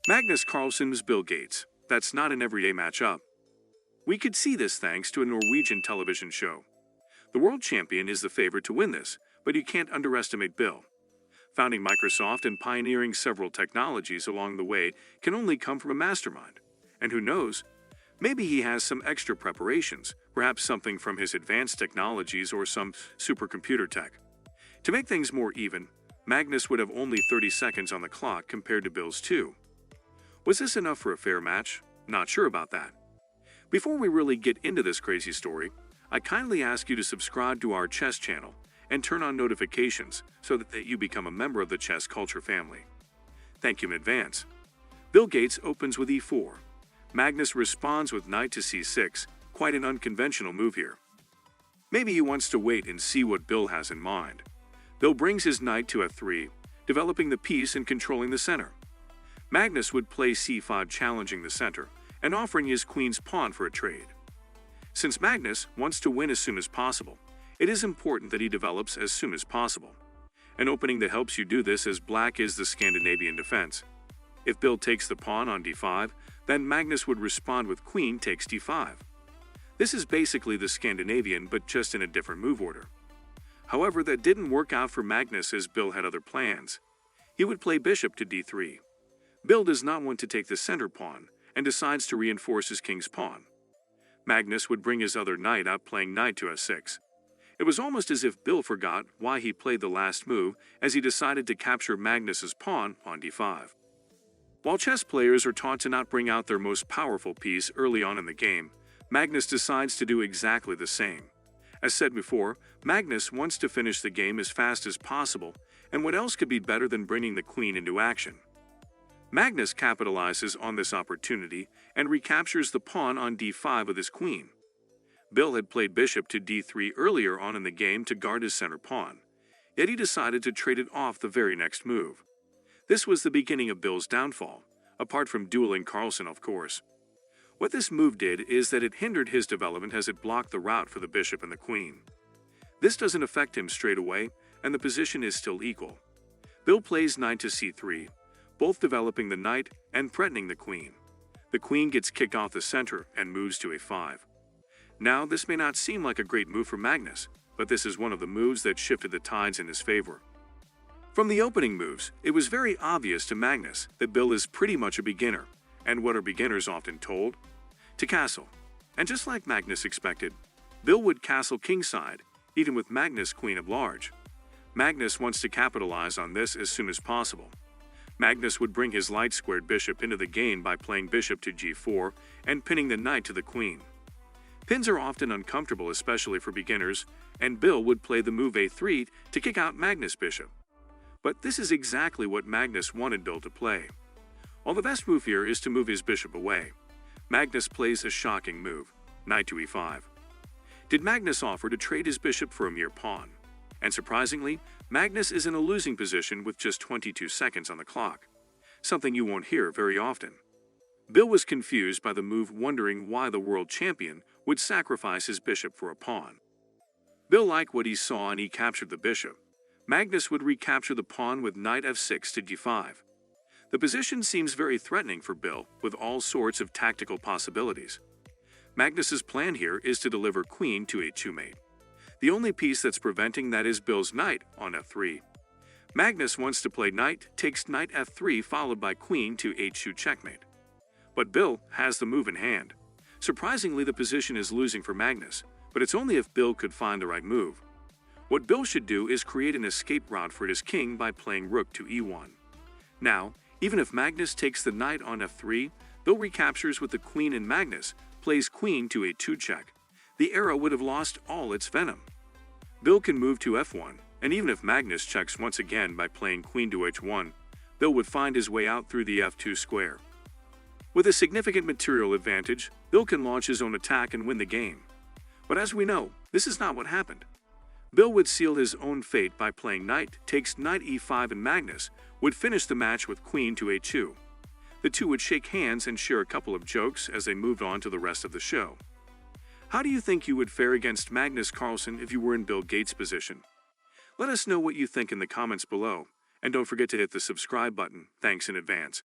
Magnus Carlsen was Bill Gates. That's not an everyday matchup. We could see this thanks to a Norwegian television show. The world champion is the favorite to win this, but you can't underestimate Bill. Founding Microsoft and pioneering several technologies along the way can only come from a mastermind. And who knows, maybe he has some extra preparations, perhaps something from his advanced technologies or some supercomputer tech. To make things more even, Magnus would have only 30 seconds on the clock compared to Bill's 2. Was this enough for a fair match? Not sure about that. Before we really get into this crazy story, I kindly ask you to subscribe to our chess channel and turn on notifications so that you become a member of the chess culture family. Thank you in advance. Bill Gates opens with e4. Magnus responds with knight to c6, quite an unconventional move here. Maybe he wants to wait and see what Bill has in mind. Bill brings his knight to f3, developing the piece and controlling the center. Magnus would play c5, challenging the center and offering his queen's pawn for a trade. Since Magnus wants to win as soon as possible, it is important that he develops as soon as possible. An opening that helps you do this as black is the Scandinavian defense. If Bill takes the pawn on d5, then Magnus would respond with queen takes d5. This is basically the Scandinavian, but just in a different move order. However, that didn't work out for Magnus as Bill had other plans. He would play bishop to d3. Bill does not want to take the center pawn and decides to reinforce his king's pawn. Magnus would bring his other knight up, playing knight to f6. It was almost as if Bill forgot why he played the last move, as he decided to capture Magnus's pawn on d5. While chess players are taught to not bring out their most powerful piece early on in the game, Magnus decides to do exactly the same. As said before, Magnus wants to finish the game as fast as possible, and what else could be better than bringing the queen into action? Magnus capitalizes on this opportunity and recaptures the pawn on d5 with his queen. Bill had played bishop to d3 earlier on in the game to guard his center pawn, yet he decided to trade it off the very next move. This was the beginning of Bill's downfall, apart from dueling Carlsen, of course. What this move did is that it hindered his development as it blocked the route for the bishop and the queen. This doesn't affect him straight away, and the position is still equal. Bill plays knight to c3, both developing the knight and threatening the queen. The queen gets kicked off the center and moves to a5. Now, this may not seem like a great move for Magnus, but this is one of the moves that shifted the tides in his favor. From the opening moves, it was very obvious to Magnus that Bill is pretty much a beginner, and what are beginners often told? To castle. And just like Magnus expected, Bill would castle kingside, even with Magnus queen of large. Magnus wants to capitalize on this as soon as possible. Magnus would bring his light-squared bishop into the game by playing bishop to g4 and pinning the knight to the queen. Pins are often uncomfortable, especially for beginners, and Bill would play the move a3 to kick out Magnus' bishop. But this is exactly what Magnus wanted Bill to play. While the best move here is to move his bishop away, Magnus plays a shocking move, knight to e5. Did Magnus offer to trade his bishop for a mere pawn? And surprisingly, Magnus is in a losing position with just 22 seconds on the clock, something you won't hear very often. Bill was confused by the move, wondering why the world champion would sacrifice his bishop for a pawn. Bill liked what he saw and he captured the bishop. Magnus would recapture the pawn with knight f6 to d5. The position seems very threatening for Bill, with all sorts of tactical possibilities. Magnus's plan here is to deliver queen to a2 mate. The only piece that's preventing that is Bill's knight on f3. Magnus wants to play knight takes knight f3 followed by queen to h2 checkmate. But Bill has the move in hand. Surprisingly, the position is losing for Magnus, but it's only if Bill could find the right move. What Bill should do is create an escape route for his king by playing rook to e1. Now, even if Magnus takes the knight on f3, Bill recaptures with the queen and Magnus plays queen to a2 check. The arrow would have lost all its venom. Bill can move to f1, and even if Magnus checks once again by playing queen to h1, Bill would find his way out through the f2 square. With a significant material advantage, Bill can launch his own attack and win the game. But as we know, this is not what happened. Bill would seal his own fate by playing knight takes knight e5, and Magnus would finish the match with queen to a2. The two would shake hands and share a couple of jokes as they moved on to the rest of the show. How do you think you would fare against Magnus Carlsen if you were in Bill Gates' position? Let us know what you think in the comments below, and don't forget to hit the subscribe button. Thanks in advance.